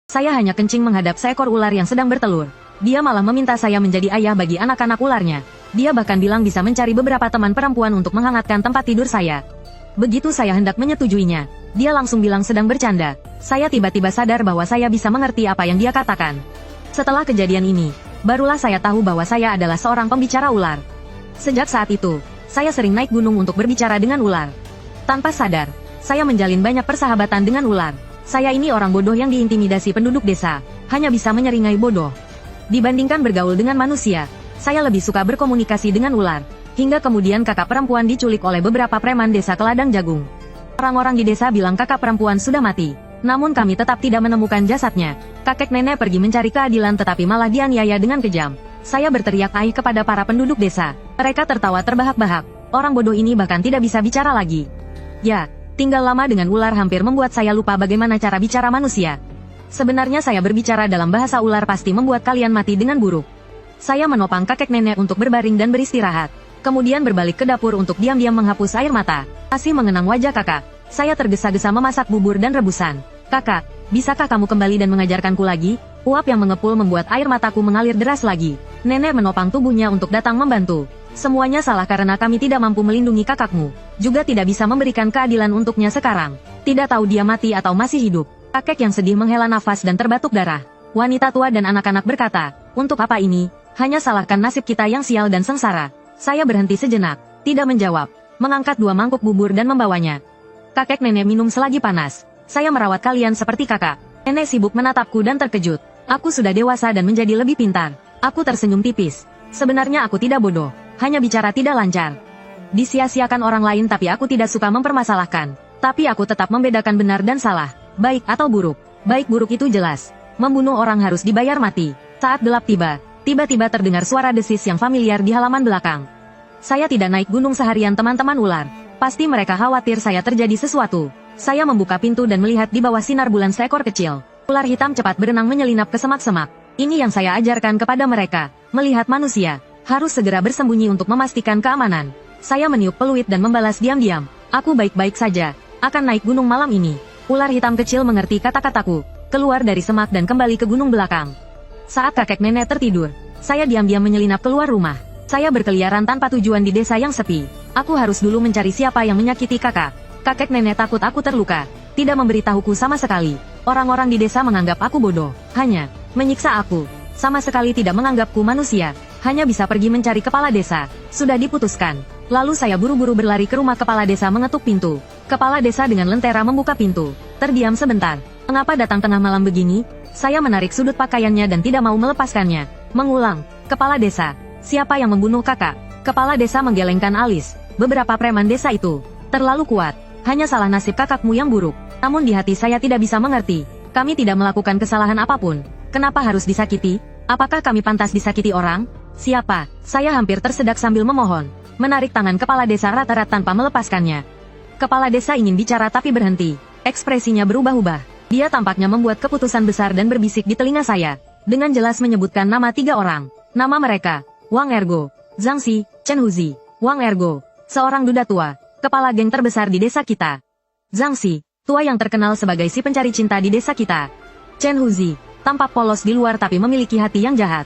Saya hanya kencing menghadap seekor ular yang sedang bertelur. Dia malah meminta saya menjadi ayah bagi anak-anak ularnya. Dia bahkan bilang bisa mencari beberapa teman perempuan untuk menghangatkan tempat tidur saya. Begitu saya hendak menyetujuinya, dia langsung bilang sedang bercanda. Saya tiba-tiba sadar bahwa saya bisa mengerti apa yang dia katakan. Setelah kejadian ini, barulah saya tahu bahwa saya adalah seorang pembicara ular. Sejak saat itu, saya sering naik gunung untuk berbicara dengan ular. Tanpa sadar, saya menjalin banyak persahabatan dengan ular. Saya ini orang bodoh yang diintimidasi penduduk desa, hanya bisa menyeringai bodoh. Dibandingkan bergaul dengan manusia, saya lebih suka berkomunikasi dengan ular. Hingga kemudian kakak perempuan diculik oleh beberapa preman desa ke ladang jagung. Orang-orang di desa bilang kakak perempuan sudah mati. Namun kami tetap tidak menemukan jasadnya. Kakek nenek pergi mencari keadilan tetapi malah dianiaya dengan kejam. Saya berteriak aih kepada para penduduk desa. Mereka tertawa terbahak-bahak. Orang bodoh ini bahkan tidak bisa bicara lagi. Ya, tinggal lama dengan ular hampir membuat saya lupa bagaimana cara bicara manusia. Sebenarnya saya berbicara dalam bahasa ular pasti membuat kalian mati dengan buruk. Saya menopang kakek nenek untuk berbaring dan beristirahat. Kemudian berbalik ke dapur untuk diam-diam menghapus air mata. Masih mengenang wajah kakak, saya tergesa-gesa memasak bubur dan rebusan. Kakak, bisakah kamu kembali dan mengajarkanku lagi? Uap yang mengepul membuat air mataku mengalir deras lagi. Nenek menopang tubuhnya untuk datang membantu. Semuanya salah karena kami tidak mampu melindungi kakakmu. Juga tidak bisa memberikan keadilan untuknya sekarang. Tidak tahu dia mati atau masih hidup. Kakek yang sedih menghela nafas dan terbatuk darah. Wanita tua dan anak-anak berkata, untuk apa ini? Hanya salahkan nasib kita yang sial dan sengsara. Saya berhenti sejenak, tidak menjawab, mengangkat 2 mangkuk bubur dan membawanya. Kakek nenek minum selagi panas. Saya merawat kalian seperti kakak. Nenek sibuk menatapku dan terkejut. Aku sudah dewasa dan menjadi lebih pintar. Aku tersenyum tipis. Sebenarnya aku tidak bodoh, hanya bicara tidak lancar. Disia-siakan orang lain tapi aku tidak suka mempermasalahkan. Tapi aku tetap membedakan benar dan salah, baik atau buruk. Baik buruk itu jelas. Membunuh orang harus dibayar mati. Saat gelap tiba, tiba-tiba terdengar suara desis yang familiar di halaman belakang. Saya tidak naik gunung seharian teman-teman ular. Pasti mereka khawatir saya terjadi sesuatu. Saya membuka pintu dan melihat di bawah sinar bulan seekor kecil. Ular hitam cepat berenang menyelinap ke semak-semak. Ini yang saya ajarkan kepada mereka. Melihat manusia, harus segera bersembunyi untuk memastikan keamanan. Saya meniup peluit dan membalas diam-diam. Aku baik-baik saja. Akan naik gunung malam ini. Ular hitam kecil mengerti kata-kataku. Keluar dari semak dan kembali ke gunung belakang. Saat kakek nenek tertidur, saya diam-diam menyelinap keluar rumah. Saya berkeliaran tanpa tujuan di desa yang sepi. Aku harus dulu mencari siapa yang menyakiti kakak. Kakek nenek takut aku terluka. Tidak memberitahuku sama sekali. Orang-orang di desa menganggap aku bodoh. Hanya menyiksa aku. Sama sekali tidak menganggapku manusia. Hanya bisa pergi mencari kepala desa. Sudah diputuskan. Lalu saya buru-buru berlari ke rumah kepala desa mengetuk pintu. Kepala desa dengan lentera membuka pintu. Terdiam sebentar. Mengapa datang tengah malam begini? Saya menarik sudut pakaiannya dan tidak mau melepaskannya. Mengulang. Kepala desa. Siapa yang membunuh kakak? Kepala desa menggelengkan alis. Beberapa preman desa itu terlalu kuat. Hanya salah nasib kakakmu yang buruk. Namun di hati saya tidak bisa mengerti. Kami tidak melakukan kesalahan apapun. Kenapa harus disakiti? Apakah kami pantas disakiti orang? Siapa? Saya hampir tersedak sambil memohon. Menarik tangan kepala desa erat-erat tanpa melepaskannya. Kepala desa ingin bicara tapi berhenti. Ekspresinya berubah-ubah. Dia tampaknya membuat keputusan besar dan berbisik di telinga saya. Dengan jelas menyebutkan nama 3 orang. Nama mereka, Wang Ergo, Zhang Xi, Chen Huzi. Wang Ergo, seorang duda tua, kepala geng terbesar di desa kita. Zhang Xi, tua yang terkenal sebagai si pencari cinta di desa kita. Chen Huzi, tampak polos di luar tapi memiliki hati yang jahat.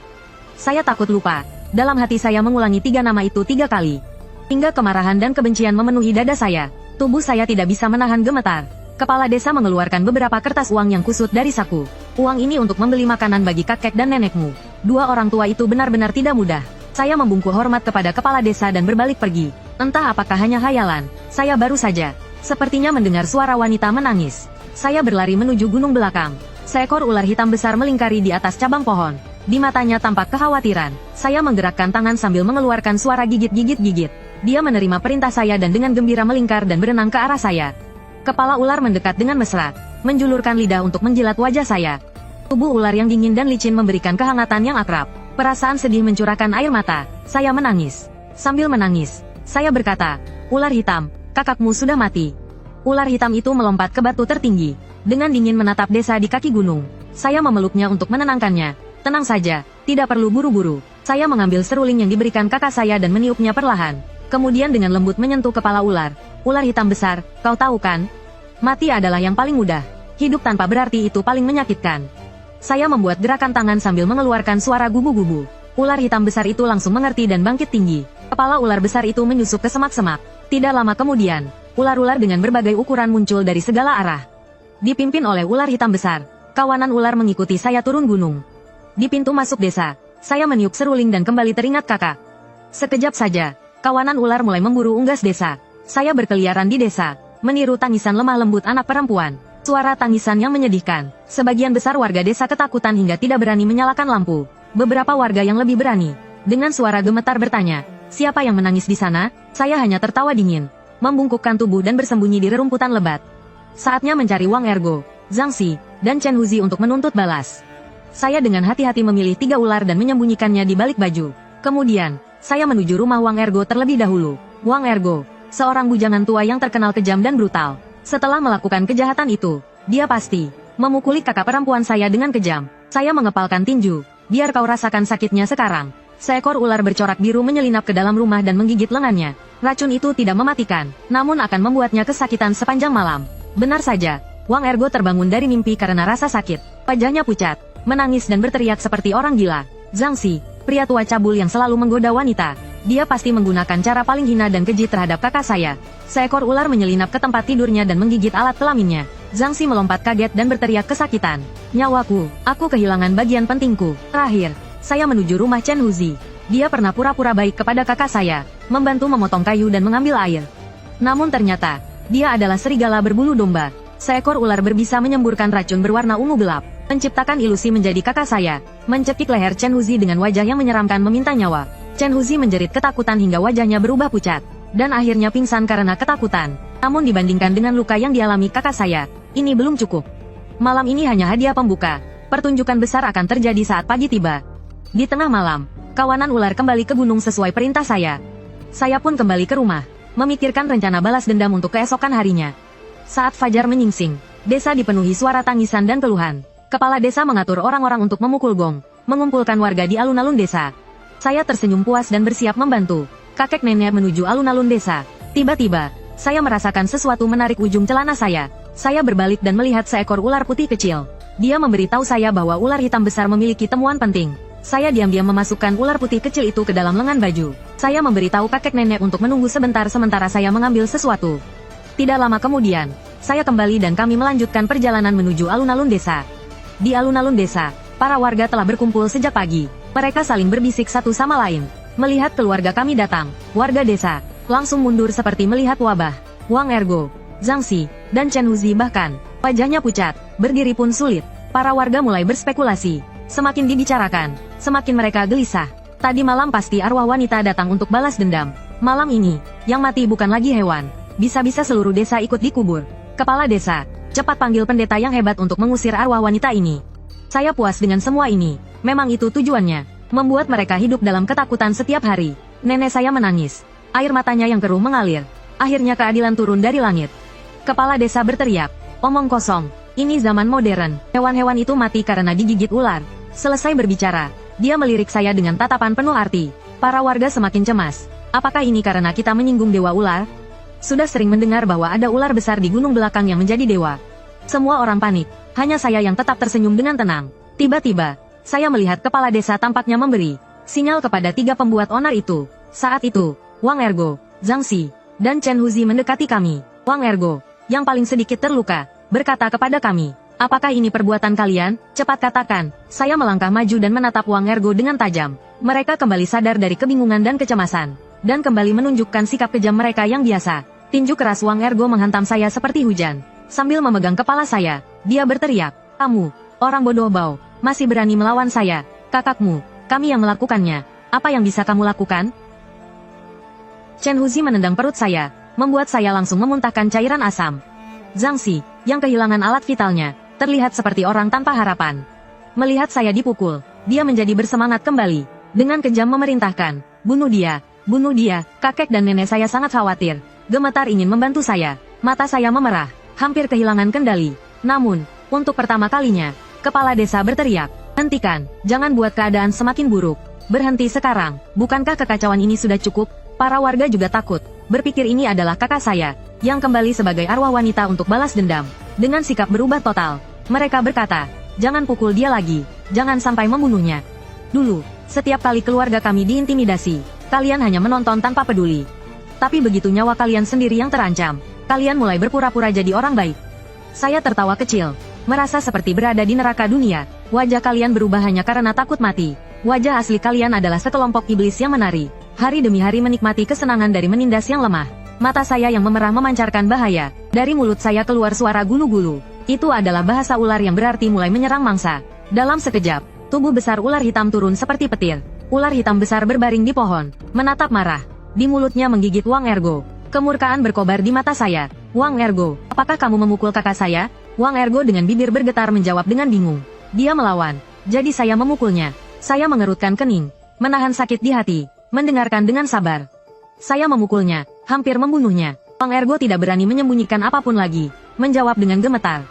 Saya takut lupa. Dalam hati saya mengulangi 3 nama itu 3 kali. Hingga kemarahan dan kebencian memenuhi dada saya. Tubuh saya tidak bisa menahan gemetar. Kepala desa mengeluarkan beberapa kertas uang yang kusut dari saku. Uang ini untuk membeli makanan bagi kakek dan nenekmu. 2 orang tua itu benar-benar tidak mudah. Saya membungkuk hormat kepada kepala desa dan berbalik pergi. Entah apakah hanya hayalan. Saya baru saja sepertinya mendengar suara wanita menangis. Saya berlari menuju gunung belakang. Seekor ular hitam besar melingkari di atas cabang pohon. Di matanya tampak kekhawatiran. Saya menggerakkan tangan sambil mengeluarkan suara gigit-gigit-gigit. Dia menerima perintah saya dan dengan gembira melingkar dan berenang ke arah saya. Kepala ular mendekat dengan mesra, menjulurkan lidah untuk menjilat wajah saya. Tubuh ular yang dingin dan licin memberikan kehangatan yang akrab. Perasaan sedih mencurahkan air mata. Saya menangis. Sambil menangis, saya berkata, ular hitam, kakakmu sudah mati. Ular hitam itu melompat ke batu tertinggi. Dengan dingin menatap desa di kaki gunung. Saya memeluknya untuk menenangkannya. Tenang saja, tidak perlu buru-buru. Saya mengambil seruling yang diberikan kakak saya dan meniupnya perlahan. Kemudian dengan lembut menyentuh kepala ular. Ular hitam besar, kau tahu kan? Mati adalah yang paling mudah. Hidup tanpa berarti itu paling menyakitkan. Saya membuat gerakan tangan sambil mengeluarkan suara gubu-gubu. Ular hitam besar itu langsung mengerti dan bangkit tinggi. Kepala ular besar itu menyusup ke semak-semak. Tidak lama kemudian, ular-ular dengan berbagai ukuran muncul dari segala arah. Dipimpin oleh ular hitam besar, kawanan ular mengikuti saya turun gunung. Di pintu masuk desa, saya meniup seruling dan kembali teringat kakak. Sekejap saja, kawanan ular mulai memburu unggas desa. Saya berkeliaran di desa, meniru tangisan lemah lembut anak perempuan. Suara tangisan yang menyedihkan. Sebagian besar warga desa ketakutan hingga tidak berani menyalakan lampu. Beberapa warga yang lebih berani, dengan suara gemetar bertanya, siapa yang menangis di sana? Saya hanya tertawa dingin, membungkukkan tubuh dan bersembunyi di rerumputan lebat. Saatnya mencari Wang Ergo, Zhang Xi, dan Chen Huzi untuk menuntut balas. Saya dengan hati-hati memilih 3 ular dan menyembunyikannya di balik baju. Kemudian, saya menuju rumah Wang Ergo terlebih dahulu. Wang Ergo, seorang bujangan tua yang terkenal kejam dan brutal. Setelah melakukan kejahatan itu, dia pasti memukuli kakak perempuan saya dengan kejam. Saya mengepalkan tinju, biar kau rasakan sakitnya sekarang. Seekor ular bercorak biru menyelinap ke dalam rumah dan menggigit lengannya. Racun itu tidak mematikan, namun akan membuatnya kesakitan sepanjang malam. Benar saja, Wang Ergo terbangun dari mimpi karena rasa sakit. Wajahnya pucat, menangis dan berteriak seperti orang gila. Zhang Xi, pria tua cabul yang selalu menggoda wanita. Dia pasti menggunakan cara paling hina dan keji terhadap kakak saya. Seekor ular menyelinap ke tempat tidurnya dan menggigit alat kelaminnya. Zhang Xi melompat kaget dan berteriak kesakitan. Nyawaku, aku kehilangan bagian pentingku. Terakhir, saya menuju rumah Chen Huzi. Dia pernah pura-pura baik kepada kakak saya, membantu memotong kayu dan mengambil air. Namun ternyata, dia adalah serigala berbulu domba. Seekor ular berbisa menyemburkan racun berwarna ungu gelap, menciptakan ilusi menjadi kakak saya, mencekik leher Chen Huzi dengan wajah yang menyeramkan meminta nyawa. Chen Huzi menjerit ketakutan hingga wajahnya berubah pucat, dan akhirnya pingsan karena ketakutan. Namun dibandingkan dengan luka yang dialami kakak saya, ini belum cukup. Malam ini hanya hadiah pembuka. Pertunjukan besar akan terjadi saat pagi tiba. Di tengah malam, kawanan ular kembali ke gunung sesuai perintah saya. Saya pun kembali ke rumah, memikirkan rencana balas dendam untuk keesokan harinya. Saat fajar menyingsing, desa dipenuhi suara tangisan dan keluhan. Kepala desa mengatur orang-orang untuk memukul gong, mengumpulkan warga di alun-alun desa. Saya tersenyum puas dan bersiap membantu. Kakek nenek menuju alun-alun desa. Tiba-tiba, saya merasakan sesuatu menarik ujung celana saya. Saya berbalik dan melihat seekor ular putih kecil. Dia memberitahu saya bahwa ular hitam besar memiliki temuan penting. Saya diam-diam memasukkan ular putih kecil itu ke dalam lengan baju. Saya memberitahu kakek nenek untuk menunggu sebentar sementara saya mengambil sesuatu. Tidak lama kemudian, saya kembali dan kami melanjutkan perjalanan menuju alun-alun desa. Di alun-alun desa, para warga telah berkumpul sejak pagi. Mereka saling berbisik satu sama lain. Melihat keluarga kami datang, warga desa langsung mundur seperti melihat wabah. Wang Ergo, Zhang Xi, dan Chen Huzi bahkan wajahnya pucat, berdiri pun sulit. Para warga mulai berspekulasi. Semakin dibicarakan, semakin mereka gelisah. Tadi malam pasti arwah wanita datang untuk balas dendam. Malam ini, yang mati bukan lagi hewan. Bisa-bisa seluruh desa ikut dikubur. Kepala desa, cepat panggil pendeta yang hebat untuk mengusir arwah wanita ini. Saya puas dengan semua ini. Memang itu tujuannya, membuat mereka hidup dalam ketakutan setiap hari. Nenek saya menangis. Air matanya yang keruh mengalir. Akhirnya keadilan turun dari langit. Kepala desa berteriak, omong kosong. Ini zaman modern. Hewan-hewan itu mati karena digigit ular. Selesai berbicara, dia melirik saya dengan tatapan penuh arti. Para warga semakin cemas. Apakah ini karena kita menyinggung dewa ular? Sudah sering mendengar bahwa ada ular besar di gunung belakang yang menjadi dewa. Semua orang panik. Hanya saya yang tetap tersenyum dengan tenang. Tiba-tiba, saya melihat kepala desa tampaknya memberi sinyal kepada 3 pembuat onar itu. Saat itu, Wang Ergo, Zhang Xi, dan Chen Huzi mendekati kami. Wang Ergo, yang paling sedikit terluka, berkata kepada kami, apakah ini perbuatan kalian? Cepat katakan. Saya melangkah maju dan menatap Wang Ergo dengan tajam. Mereka kembali sadar dari kebingungan dan kecemasan, dan kembali menunjukkan sikap kejam mereka yang biasa. Tinju keras Wang Ergo menghantam saya seperti hujan. Sambil memegang kepala saya, dia berteriak, kamu, orang bodoh bau, masih berani melawan saya, kakakmu, kami yang melakukannya. Apa yang bisa kamu lakukan? Chen Huzi menendang perut saya, membuat saya langsung memuntahkan cairan asam. Zhang Xi, yang kehilangan alat vitalnya, terlihat seperti orang tanpa harapan. Melihat saya dipukul, dia menjadi bersemangat kembali. Dengan kejam memerintahkan, bunuh dia, kakek dan nenek saya sangat khawatir. Gemetar ingin membantu saya, mata saya memerah, hampir kehilangan kendali. Namun, untuk pertama kalinya, kepala desa berteriak, hentikan, jangan buat keadaan semakin buruk. Berhenti sekarang, bukankah kekacauan ini sudah cukup? Para warga juga takut, berpikir ini adalah kakak saya, yang kembali sebagai arwah wanita untuk balas dendam. Dengan sikap berubah total, mereka berkata, Jangan pukul dia lagi. Jangan sampai membunuhnya. Dulu, setiap kali keluarga kami diintimidasi, kalian hanya menonton tanpa peduli. Tapi begitu nyawa kalian sendiri yang terancam, kalian mulai berpura-pura jadi orang baik. Saya tertawa kecil, merasa seperti berada di neraka dunia. Wajah kalian berubah hanya karena takut mati. Wajah asli kalian adalah sekelompok iblis yang menari, hari demi hari menikmati kesenangan dari menindas yang lemah. Mata saya yang memerah memancarkan bahaya. Dari mulut saya keluar suara gulu-gulu. Itu adalah bahasa ular yang berarti mulai menyerang mangsa. Dalam sekejap, tubuh besar ular hitam turun seperti petir. Ular hitam besar berbaring di pohon, menatap marah. Di mulutnya menggigit Wang Ergo. Kemurkaan berkobar di mata saya. Wang Ergo, apakah kamu memukul kakak saya? Wang Ergo dengan bibir bergetar menjawab dengan bingung. Dia melawan, jadi saya memukulnya. Saya mengerutkan kening, menahan sakit di hati, mendengarkan dengan sabar. Saya memukulnya, hampir membunuhnya. Wang Ergo tidak berani menyembunyikan apapun lagi, menjawab dengan gemetar.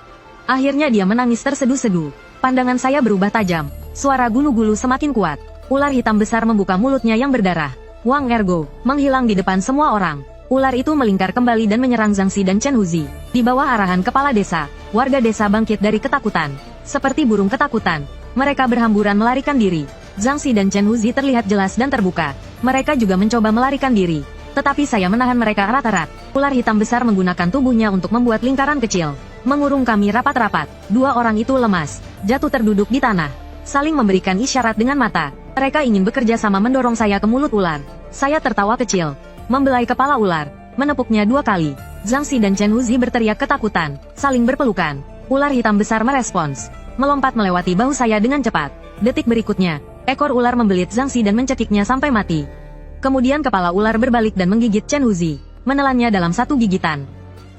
Akhirnya dia menangis terseduh-seduh. Pandangan saya berubah tajam, suara gulu-gulu semakin kuat. Ular hitam besar membuka mulutnya yang berdarah. Wang Ergo menghilang di depan semua orang. Ular itu melingkar kembali dan menyerang Zhang Xi dan Chen Huzi. Di bawah arahan kepala desa, warga desa bangkit dari ketakutan. Seperti burung ketakutan, mereka berhamburan melarikan diri. Zhang Xi dan Chen Huzi terlihat jelas dan terbuka. Mereka juga mencoba melarikan diri. Tetapi saya menahan mereka erat-erat. Ular hitam besar menggunakan tubuhnya untuk membuat lingkaran kecil, mengurung kami rapat-rapat. Dua orang itu lemas, jatuh terduduk di tanah, saling memberikan isyarat dengan mata. Mereka ingin bekerja sama mendorong saya ke mulut ular. Saya tertawa kecil, membelai kepala ular, menepuknya 2 kali. Zhang Xi dan Chen Huzi berteriak ketakutan, saling berpelukan. Ular hitam besar merespons, melompat melewati bahu saya dengan cepat. Detik berikutnya, ekor ular membelit Zhang Xi dan mencekiknya sampai mati. Kemudian kepala ular berbalik dan menggigit Chen Huzi, menelannya dalam satu gigitan.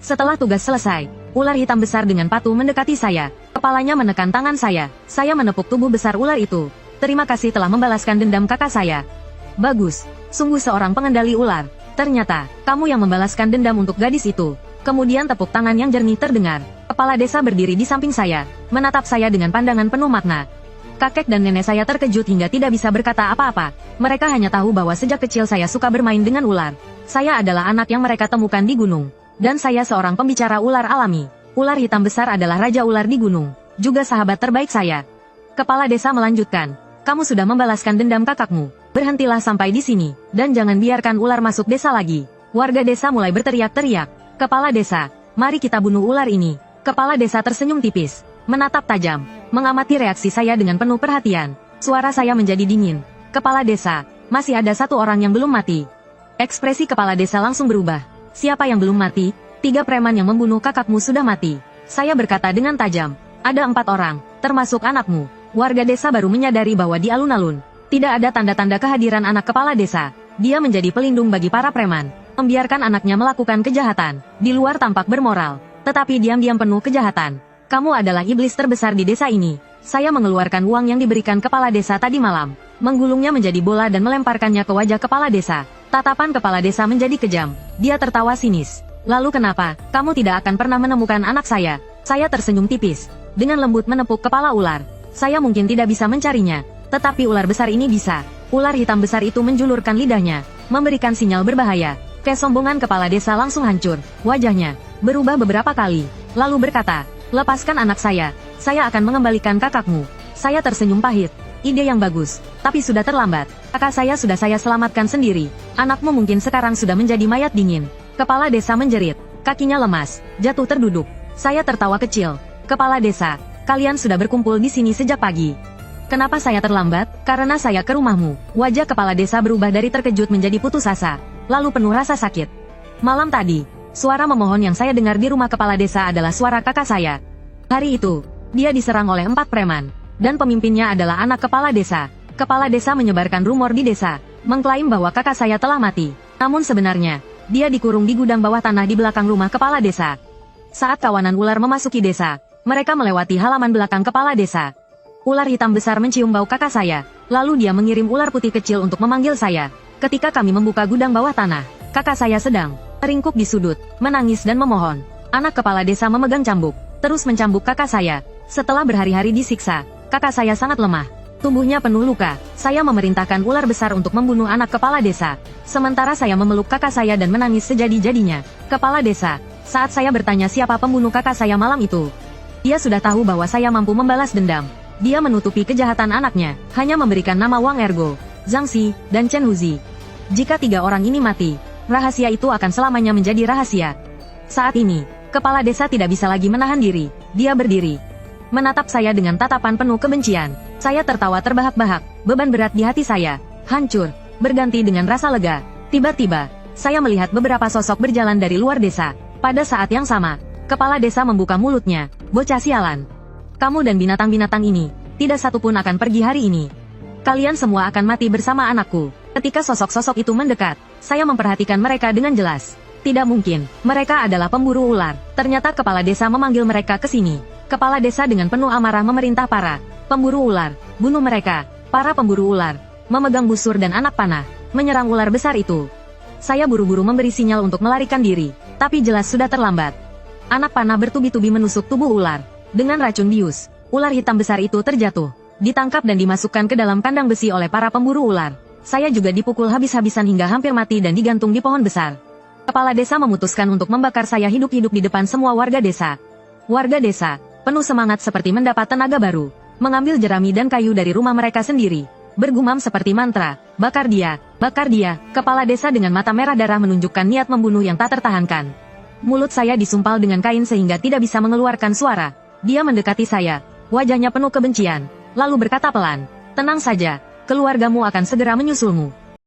Setelah tugas selesai, ular hitam besar dengan patuh mendekati saya. Kepalanya menekan tangan saya. Saya menepuk tubuh besar ular itu. Terima kasih telah membalaskan dendam kakak saya. Bagus, sungguh seorang pengendali ular. Ternyata, kamu yang membalaskan dendam untuk gadis itu. Kemudian tepuk tangan yang jernih terdengar. Kepala desa berdiri di samping saya, menatap saya dengan pandangan penuh makna. Kakek dan nenek saya terkejut hingga tidak bisa berkata apa-apa. Mereka hanya tahu bahwa sejak kecil saya suka bermain dengan ular. Saya adalah anak yang mereka temukan di gunung. Dan saya seorang pembicara ular alami. Ular hitam besar adalah raja ular di gunung, juga sahabat terbaik saya. Kepala desa melanjutkan. Kamu sudah membalaskan dendam kakakmu. Berhentilah sampai di sini, dan jangan biarkan ular masuk desa lagi. Warga desa mulai berteriak-teriak. Kepala desa, mari kita bunuh ular ini. Kepala desa tersenyum tipis, menatap tajam, mengamati reaksi saya dengan penuh perhatian. Suara saya menjadi dingin. Kepala desa, masih ada satu orang yang belum mati. Ekspresi kepala desa langsung berubah. Siapa yang belum mati? 3 preman yang membunuh kakakmu sudah mati. Saya berkata dengan tajam. Ada 4 orang, termasuk anakmu. Warga desa baru menyadari bahwa di alun-alun tidak ada tanda-tanda kehadiran anak kepala desa. Dia menjadi pelindung bagi para preman, membiarkan anaknya melakukan kejahatan. Di luar tampak bermoral, tetapi diam-diam penuh kejahatan. Kamu adalah iblis terbesar di desa ini. Saya mengeluarkan uang yang diberikan kepala desa tadi malam, menggulungnya menjadi bola dan melemparkannya ke wajah kepala desa. Tatapan kepala desa menjadi kejam. Dia tertawa sinis. Lalu kenapa, kamu tidak akan pernah menemukan anak saya? Saya tersenyum tipis, dengan lembut menepuk kepala ular. Saya mungkin tidak bisa mencarinya, tetapi ular besar ini bisa. Ular hitam besar itu menjulurkan lidahnya, memberikan sinyal berbahaya. Kesombongan kepala desa langsung hancur. Wajahnya berubah beberapa kali, lalu berkata, lepaskan anak saya akan mengembalikan kakakmu. Saya tersenyum pahit. Ide yang bagus, tapi sudah terlambat. Kakak saya sudah saya selamatkan sendiri. Anakmu mungkin sekarang sudah menjadi mayat dingin. Kepala desa menjerit, kakinya lemas, jatuh terduduk. Saya tertawa kecil. Kepala desa, kalian sudah berkumpul di sini sejak pagi. Kenapa saya terlambat? Karena saya ke rumahmu. Wajah kepala desa berubah dari terkejut menjadi putus asa, lalu penuh rasa sakit. Malam tadi, suara memohon yang saya dengar di rumah kepala desa adalah suara kakak saya. Hari itu, dia diserang oleh 4 preman, dan pemimpinnya adalah anak kepala desa. Kepala desa menyebarkan rumor di desa, mengklaim bahwa kakak saya telah mati. Namun sebenarnya, dia dikurung di gudang bawah tanah di belakang rumah kepala desa. Saat kawanan ular memasuki desa, mereka melewati halaman belakang kepala desa. Ular hitam besar mencium bau kakak saya, lalu dia mengirim ular putih kecil untuk memanggil saya. Ketika kami membuka gudang bawah tanah, kakak saya sedang teringkuk di sudut, menangis dan memohon. Anak kepala desa memegang cambuk, terus mencambuk kakak saya. Setelah berhari-hari disiksa, kakak saya sangat lemah. Tubuhnya penuh luka. Saya memerintahkan ular besar untuk membunuh anak kepala desa. Sementara saya memeluk kakak saya dan menangis sejadi-jadinya. Kepala desa, saat saya bertanya siapa pembunuh kakak saya malam itu, Dia sudah tahu bahwa saya mampu membalas dendam. Dia menutupi kejahatan anaknya, hanya memberikan nama Wang Ergo, Zhang Xi, dan Chen Huzi. Jika 3 orang ini mati, rahasia itu akan selamanya menjadi rahasia. Saat ini, kepala desa tidak bisa lagi menahan diri. Dia berdiri, menatap saya dengan tatapan penuh kebencian. Saya tertawa terbahak-bahak, beban berat di hati saya hancur, berganti dengan rasa lega. Tiba-tiba, saya melihat beberapa sosok berjalan dari luar desa. Pada saat yang sama, kepala desa membuka mulutnya. Bocah sialan. Kamu dan binatang-binatang ini, tidak satu pun akan pergi hari ini. Kalian semua akan mati bersama anakku. Ketika sosok-sosok itu mendekat, saya memperhatikan mereka dengan jelas. Tidak mungkin, mereka adalah pemburu ular. Ternyata kepala desa memanggil mereka ke sini. Kepala desa dengan penuh amarah memerintah para pemburu ular, bunuh mereka. Para pemburu ular memegang busur dan anak panah, menyerang ular besar itu. Saya buru-buru memberi sinyal untuk melarikan diri, tapi jelas sudah terlambat. Anak panah bertubi-tubi menusuk tubuh ular. Dengan racun bius, ular hitam besar itu terjatuh, ditangkap dan dimasukkan ke dalam kandang besi oleh para pemburu ular. Saya juga dipukul habis-habisan hingga hampir mati dan digantung di pohon besar. Kepala desa memutuskan untuk membakar saya hidup-hidup di depan semua warga desa. Warga desa, penuh semangat seperti mendapat tenaga baru, mengambil jerami dan kayu dari rumah mereka sendiri, bergumam seperti mantra, bakar dia, bakar dia. Kepala desa dengan mata merah darah menunjukkan niat membunuh yang tak tertahankan. Mulut saya disumpal dengan kain sehingga tidak bisa mengeluarkan suara. Dia mendekati saya, wajahnya penuh kebencian, lalu berkata pelan, tenang saja, keluargamu akan segera menyusulmu.